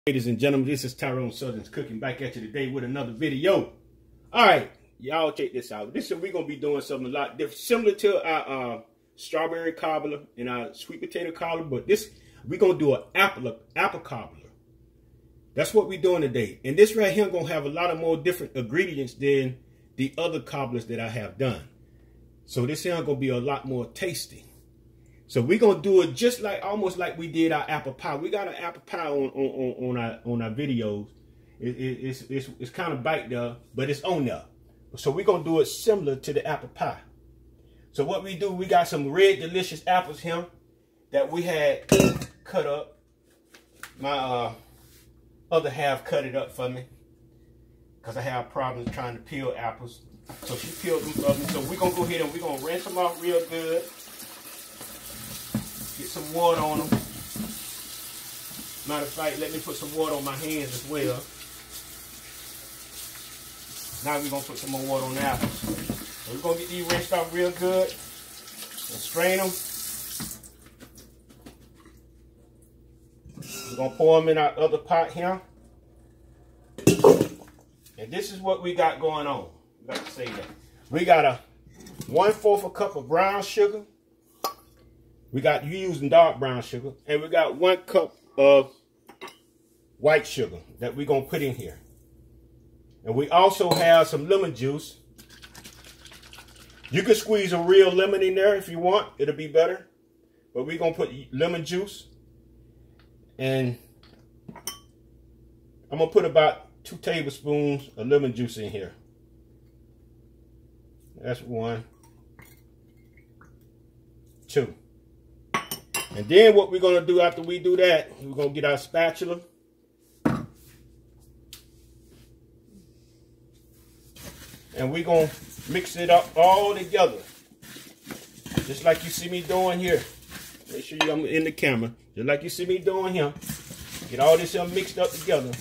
Ladies and gentlemen, this is Tyron'e Southern's Cooking back at you today with another video. All right, y'all check this out. We're gonna be doing something a lot different, similar to our strawberry cobbler and our sweet potato cobbler, but we're gonna do an apple cobbler. That's what we're doing today. And this right here gonna have a lot of more different ingredients than the other cobblers that I have done. So this here gonna be a lot more tasty. So we're gonna do it just like almost like we did our apple pie. We got an apple pie on our videos. It's kind of back there, but it's on there. So we're gonna do it similar to the apple pie. So what we do, we got some red delicious apples here that we had cut up. My other half cut it up for me because I have problems trying to peel apples. So she peeled them for me. So we're gonna go ahead and we're gonna rinse them off real good. Get some water on them. Matter of fact, let me put some water on my hands as well. Now we're going to put some more water on the apples. So we're going to get these rinsed off real good and strain them. We're going to pour them in our other pot here. And this is what we got going on. We got to say that. We got a 1/4 a cup of brown sugar. You using dark brown sugar, and we got 1 cup of white sugar that we're gonna put in here. And we also have some lemon juice. You can squeeze a real lemon in there if you want, it'll be better. But we're gonna put lemon juice, and I'm gonna put about 2 tablespoons of lemon juice in here. That's 1, 2. And then what we're going to do after we do that, we're going to get our spatula. And we're going to mix it up all together. Just like you see me doing here. Make sure I'm in the camera. Just like you see me doing here. Get all this here mixed up together.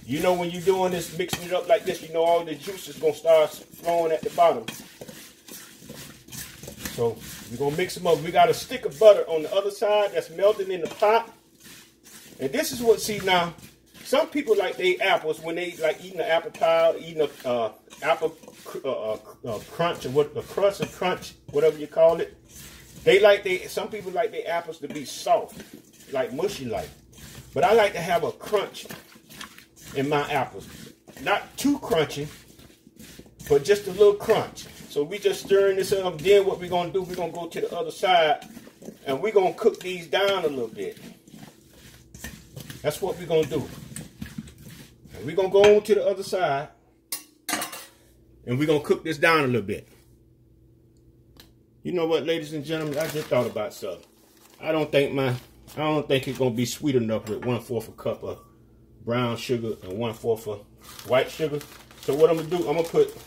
You know when you're doing this, mixing it up like this, you know all the juice is going to start flowing at the bottom. So we're going to mix them up. We got a stick of butter on the other side that's melting in the pot. And this is what, see now, some people like they apples when they like eating an apple pie, eating a apple crunch, or what, a crust or crunch, whatever you call it. Some people like their apples to be soft, like mushy like. But I like to have a crunch in my apples. Not too crunchy, but just a little crunch. So we just stirring this up. Then what we're going to do, we're going to go to the other side and we're going to cook these down a little bit. That's what we're going to do. And we're going to go on to the other side and we're going to cook this down a little bit. You know what, ladies and gentlemen, I just thought about something. I don't think it's going to be sweet enough with 1/4 a cup of brown sugar and 1/4 of white sugar. So what I'm going to do, I'm going to put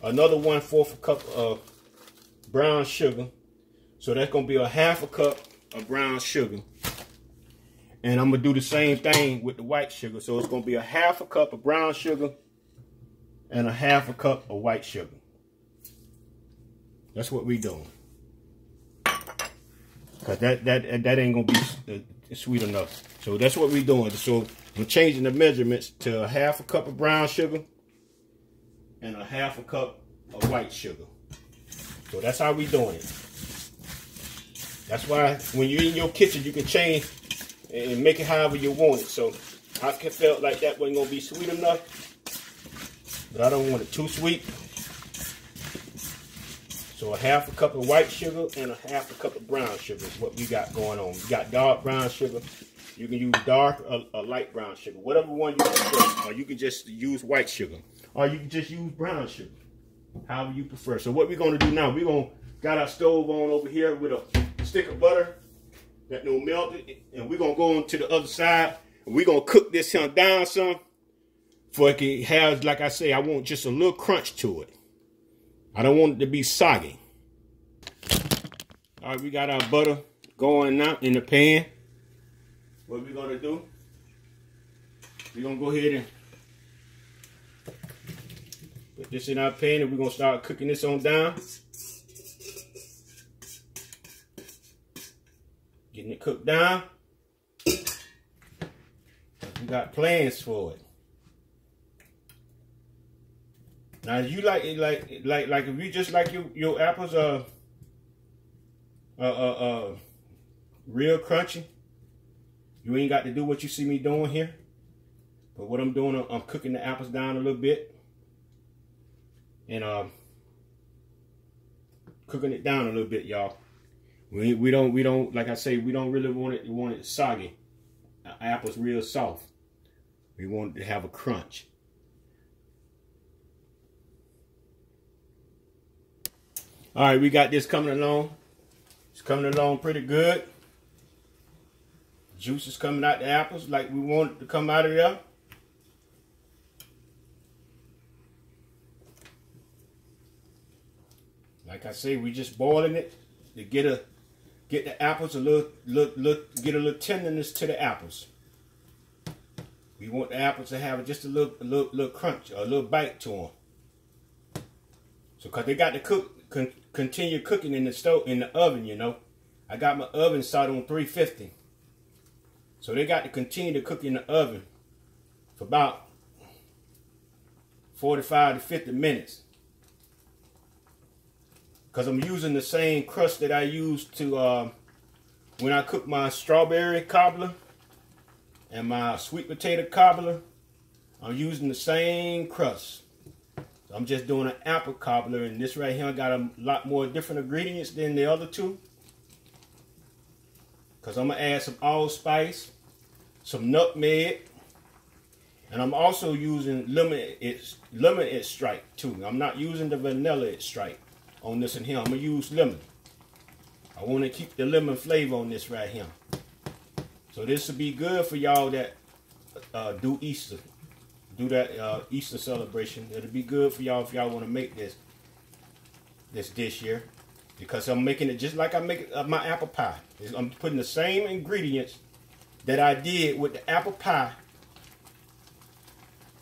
another 1/4 a cup of brown sugar. So that's going to be a 1/2 a cup of brown sugar. And I'm going to do the same thing with the white sugar. So it's going to be a 1/2 a cup of brown sugar and a 1/2 a cup of white sugar. That's what we're doing. Because that ain't going to be sweet enough. So that's what we're doing. So I'm changing the measurements to a 1/2 a cup of brown sugar and a 1/2 a cup of white sugar. So that's how we doing it. That's why when you're in your kitchen, you can change and make it however you want it. So I felt like that wasn't gonna be sweet enough, but I don't want it too sweet. So a 1/2 a cup of white sugar and a 1/2 a cup of brown sugar is what we got going on. We got dark brown sugar. You can use dark or light brown sugar, whatever one you prefer, or you can just use white sugar. Or you can just use brown sugar, however you prefer. So what we're going to do now, got our stove on over here with a stick of butter that no melted. And we're going to go on to the other side. And we're going to cook this here down some. For it can have, like I say, I want just a little crunch to it. I don't want it to be soggy. All right, we got our butter going now in the pan. What we're going to do, we're going to go ahead and put this in our pan and we're going to start cooking this on down. Getting it cooked down. got plans for it. Now you like it like if you just like your apples real crunchy, you ain't got to do what you see me doing here. But what I'm doing, I'm cooking the apples down a little bit, and cooking it down a little bit, y'all. We don't like I say, we don't really want it soggy. Apples real soft. We want it to have a crunch. All right, we got this coming along. It's coming along pretty good. Juice is coming out the apples like we want it to come out of there. Like I say, we just boiling it to get the apples a little tenderness to the apples. We want the apples to have just a little crunch, a little bite to them. So, cause they got to continue cooking in the stove, in the oven, you know. I got my oven set on 350. So they got to continue to cook in the oven for about 45 to 50 minutes. Because I'm using the same crust that I used to when I cook my strawberry cobbler and my sweet potato cobbler. I'm using the same crust. So I'm just doing an apple cobbler, and this right here got a lot more different ingredients than the other two. Because I'm going to add some allspice, some nutmeg, and I'm also using lemon extract too. I'm not using the vanilla extract on this and here. I'm going to use lemon. I want to keep the lemon flavor on this right here. So this will be good for y'all that do Easter. Do that Easter celebration. It'll be good for y'all if y'all want to make this dish here. Because I'm making it just like I make my apple pie. I'm putting the same ingredients that I did with the apple pie.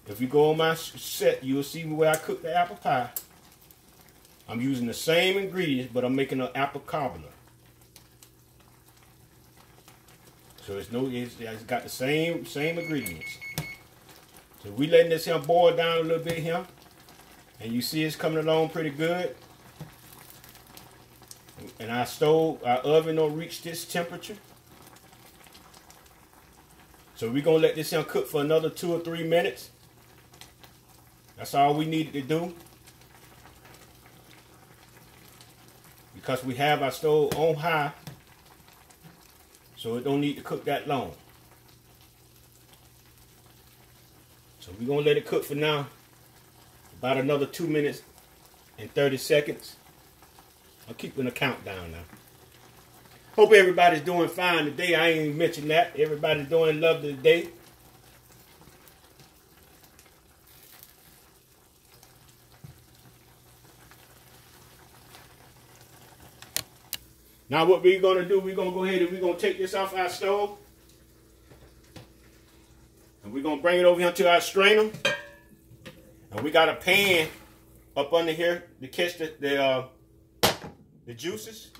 If you go on my set, you'll see where I cook the apple pie. I'm using the same ingredients, but I'm making an apple cobbler. So it's got the same ingredients. So we letting this here boil down a little bit here, and you see it's coming along pretty good. And our oven don't reach this temperature. So we're gonna let this here cook for another 2 or 3 minutes. That's all we needed to do. Because we have our stove on high, so it don't need to cook that long. So we're gonna let it cook for now, about another 2 minutes and 30 seconds. I'm keeping a countdown now. Hope everybody's doing fine today. I ain't even mentioned that. Everybody's doing lovely today. Now what we're going to do, we're going to go ahead and we're going to take this off our stove. And we're going to bring it over here to our strainer. And we got a pan up under here to catch the juices.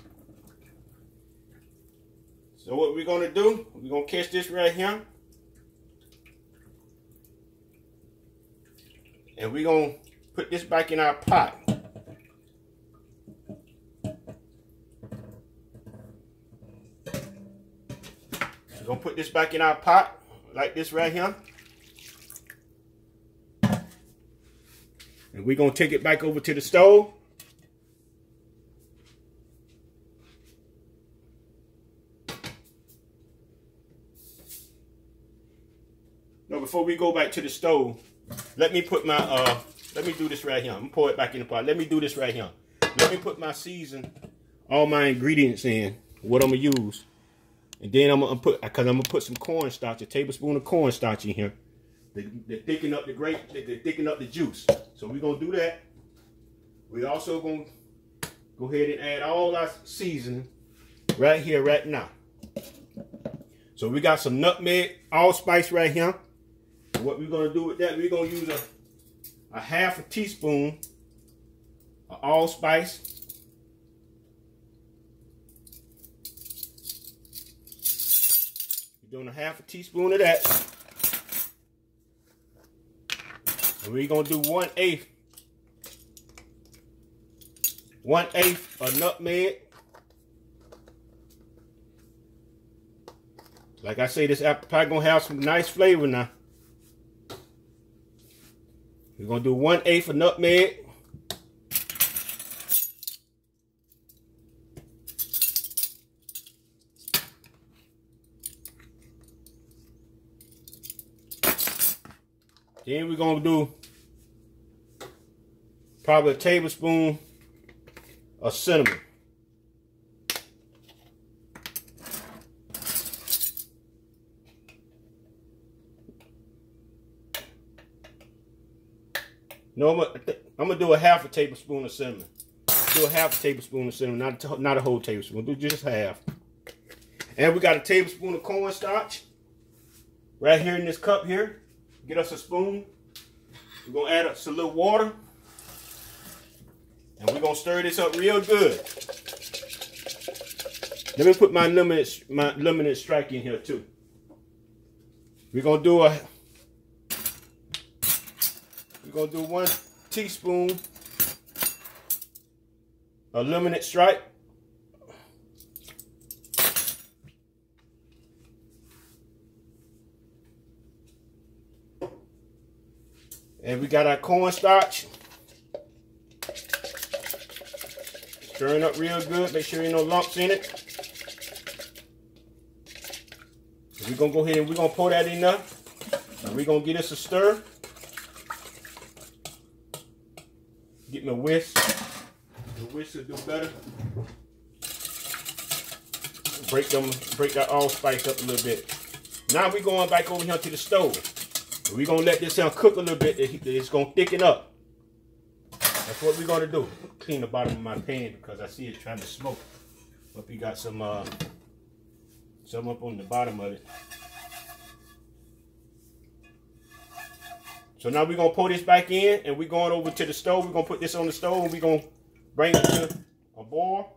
So what we're going to do, we're going to catch this right here. And we're going to put this back in our pot. We're going to put this back in our pot like this right here. And we're going to take it back over to the stove. Now before we go back to the stove, let me put my, let me do this right here. I'm going to pour it back in the pot. Let me do this right here. Let me put my all my ingredients in, what I'm going to use. And then I'm going to put some cornstarch, a tablespoon of cornstarch in here. To thicken up to thicken up the juice. So we're going to do that. We're also going to go ahead and add all our seasoning right here, right now. So we got some nutmeg, allspice right here. And what we're going to do with that, we're going to use a half a teaspoon of allspice. We're doing a half a teaspoon of that. And we're gonna do 1/8 of nutmeg. Like I say, this apple pie gonna have some nice flavor now. We're gonna do 1/8 of nutmeg. Then we're gonna do probably a tablespoon of cinnamon. No, I'm gonna do a half a tablespoon of cinnamon. Do a half a tablespoon of cinnamon, not a whole tablespoon. Do just half. And we got a tablespoon of cornstarch right here in this cup here. Get us a spoon. We're gonna add us a little water, and we're gonna stir this up real good. Let me put my limited strike in here too. We're gonna do 1 teaspoon of limited strike. And we got our cornstarch. Stirring up real good. Make sure there ain't no lumps in it. We're going to go ahead and we're going to pour that in there. And we're going to get us a stir. Get my whisk. The whisk will do better. Break that allspice up a little bit. Now we're going back over here to the stove. We're going to let this cook a little bit. It's going to thicken up. That's what we're going to do. Clean the bottom of my pan because I see it trying to smoke. Hope you got some up on the bottom of it. So now we're going to pour this back in and we're going over to the stove. We're going to put this on the stove and we're going to bring it to a boil.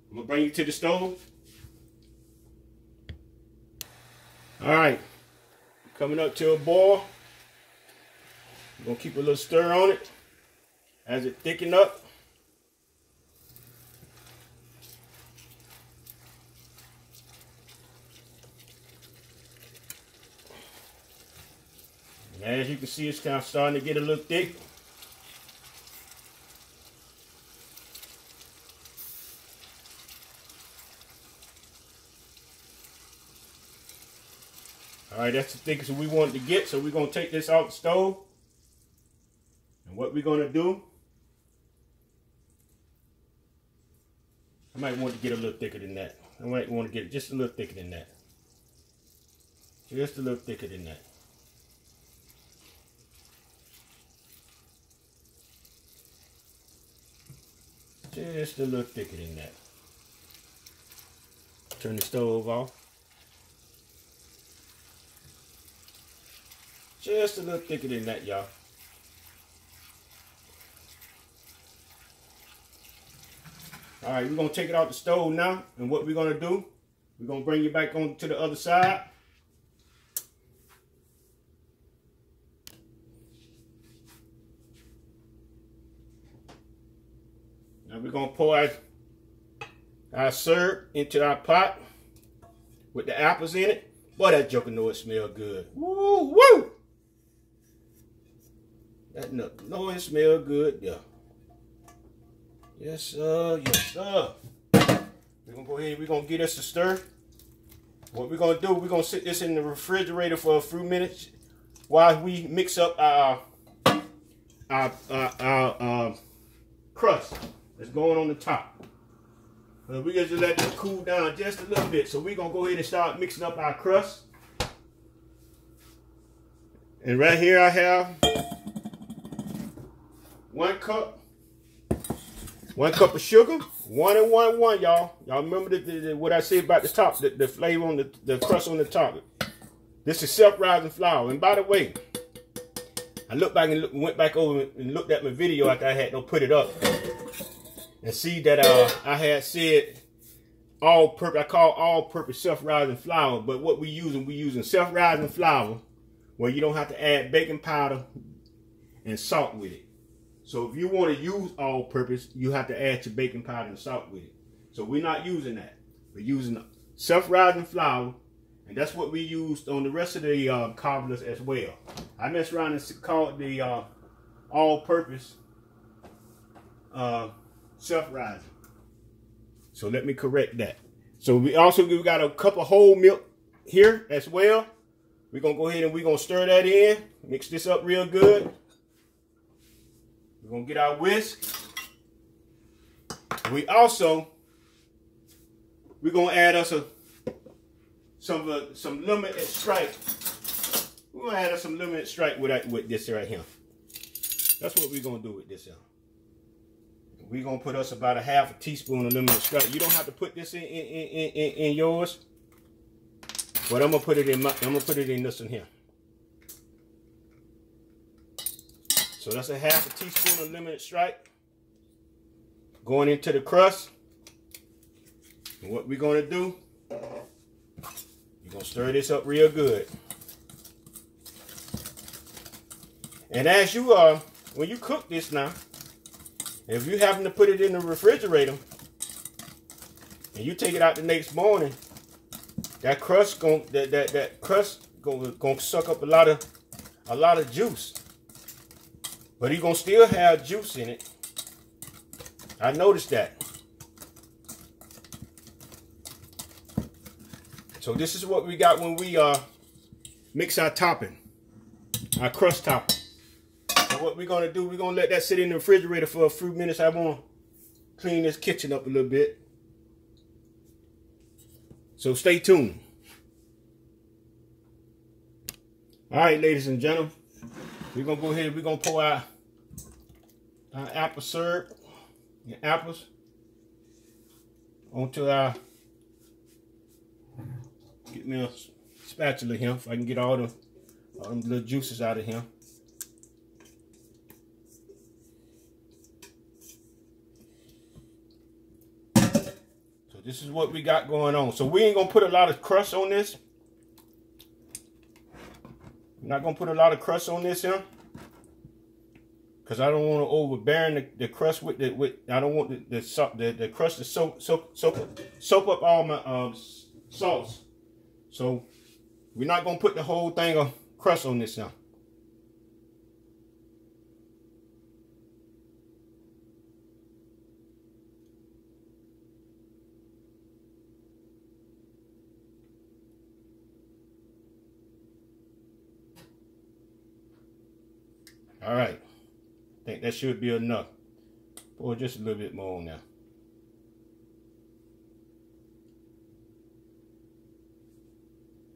I'm going to bring it to the stove. All right, coming up to a boil. We're gonna keep a little stir on it as it thicken up. And as you can see, it's kind of starting to get a little thick. All right, that's the thickest we wanted to get, so we're going to take this out the stove. And what we're going to do, I might want to get a little thicker than that. I might want to get it just a little thicker than that. Just a little thicker than that. Just a little thicker than that. Turn the stove off. Just a little thicker than that, y'all. All right, we're going to take it out the stove now. And what we're going to do, we're going to bring it back on to the other side. Now we're going to pour our syrup into our pot with the apples in it. Boy, that joker know it smells good. Woo, woo! That know it smells good, yeah. Yes, sir. Yes, sir. We're going to go ahead. We're going to get us a stir. What we're going to do, we're going to sit this in the refrigerator for a few minutes while we mix up our crust that's going on the top. We just let this cool down just a little bit. So we're going to go ahead and start mixing up our crust. And right here I have 1 cup. 1 cup of sugar, 1 and 1, y'all. Y'all remember what I said about the top, the flavor on the crust on the top. This is self-rising flour. And by the way, I looked back and went back over and looked at my video after I had put it up, and see that I had said all-purpose. I call all-purpose self-rising flour. But what we using self-rising flour, where you don't have to add baking powder and salt with it. So if you want to use all-purpose, you have to add your baking powder and salt with it. So we're not using that. We're using self-rising flour, and that's what we used on the rest of the cobblers as well. I messed around and called the all-purpose self-rising. So let me correct that. So we got a cup of whole milk here as well. We're gonna go ahead and we're gonna stir that in, mix this up real good. We're gonna get our whisk. We're gonna add us some lemon extract. We're gonna add us some lemon extract with this right here. That's what we're gonna do with this here. We're gonna put us about a half a teaspoon of lemon extract. You don't have to put this in yours, but I'm gonna put it in this one here. So that's a half a teaspoon of lemon extract going into the crust. And what we're gonna do, you're gonna stir this up real good. And as you when you cook this now, if you happen to put it in the refrigerator and you take it out the next morning, that crust gonna suck up a lot of juice. But it's gonna still have juice in it. I noticed that. So this is what we got when we mix our topping, our crust topping. So what we're gonna do, we're gonna let that sit in the refrigerator for a few minutes. I wanna clean this kitchen up a little bit. So stay tuned. All right, ladies and gentlemen, we're gonna go ahead and we're gonna pour our apple syrup and apples onto our, get me a spatula here if I can get all them little juices out of here. So this is what we got going on. So we ain't gonna put a lot of crust on this. We're not gonna put a lot of crust on this here, because I don't want to overbear the crust with I don't want the crust to soak up all my sauce. So we're not gonna put the whole thing of crust on this now. All right, I think that should be enough. Pour just a little bit more on there.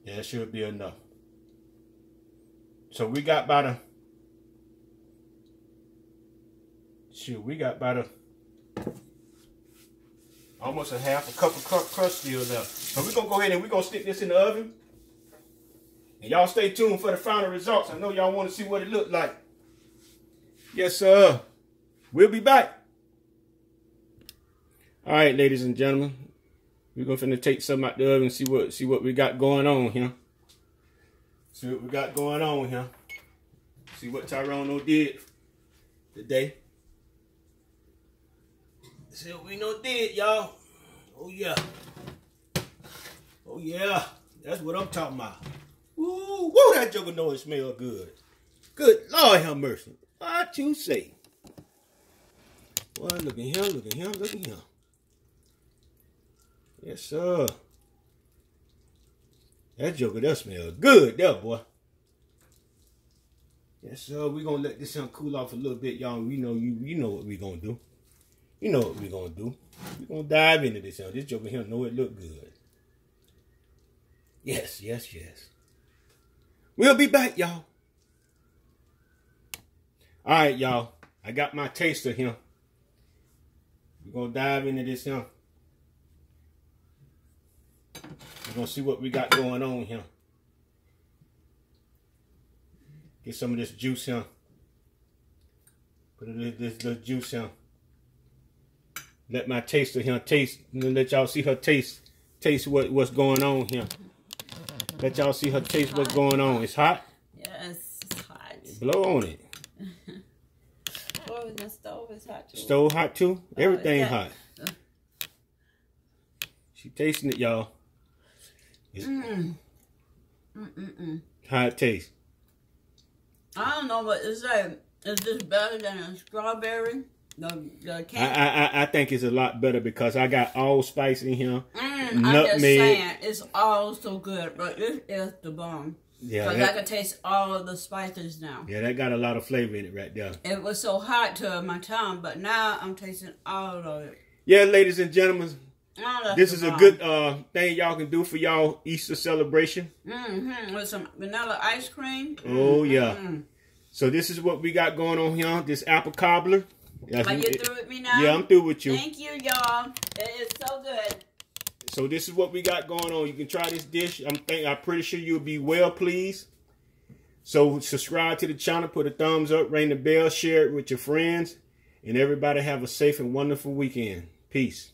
Yeah, that should be enough. So we got about almost a half a cup of crust still left. So we're gonna go ahead and we're gonna stick this in the oven. And y'all stay tuned for the final results. I know y'all want to see what it looked like. Yes, sir. We'll be back. All right, ladies and gentlemen, we're gonna take some out the oven and see what we got going on here. See what we got going on here. See what Tyron'e did today. See what we did, y'all. Oh yeah. Oh yeah. That's what I'm talking about. Woo, woo, that joker know it smell good. Good Lord have mercy. What you say? Boy, look at him, look at him, look at him. Yes, sir. That joker does smell good there, boy. Yes, sir. We're gonna let this cool off a little bit, y'all. We know you know what we're gonna do. You know what we're gonna do. We're gonna dive into this. This joker here know it look good. Yes, yes, yes. We'll be back, y'all. All right, y'all. I got my taster here. We're gonna dive into this here. We're gonna see what we got going on here. Get some of this juice here. Put this little juice here. let my taster here taste. Let y'all see her taste what's going on here. Let y'all see her taste what's going on. It's hot? Yes, it's hot. Blow on it. Oh, the stove is hot too. Stove hot too? Everything that... hot. She tasting it, y'all. How it tastes? I don't know what it's like. Is this better than a strawberry? The candy? I think it's a lot better because I got allspice in here. I'm just saying, it's all so good, but this is the bomb. Yeah, because I can taste all of the spices now. Yeah, that got a lot of flavor in it right there. It was so hot to my tongue, but now I'm tasting all of it. Yeah, ladies and gentlemen, this is a good thing y'all can do for y'all Easter celebration. With some vanilla ice cream. Oh, yeah. So this is what we got going on here. This apple cobbler. Are you through with me now? Yeah, I'm through with you. Thank you, y'all. It is so good. So this is what we got going on. You can try this dish. I'm pretty sure you'll be well pleased. So subscribe to the channel, put a thumbs up, ring the bell, share it with your friends, and everybody have a safe and wonderful weekend. Peace.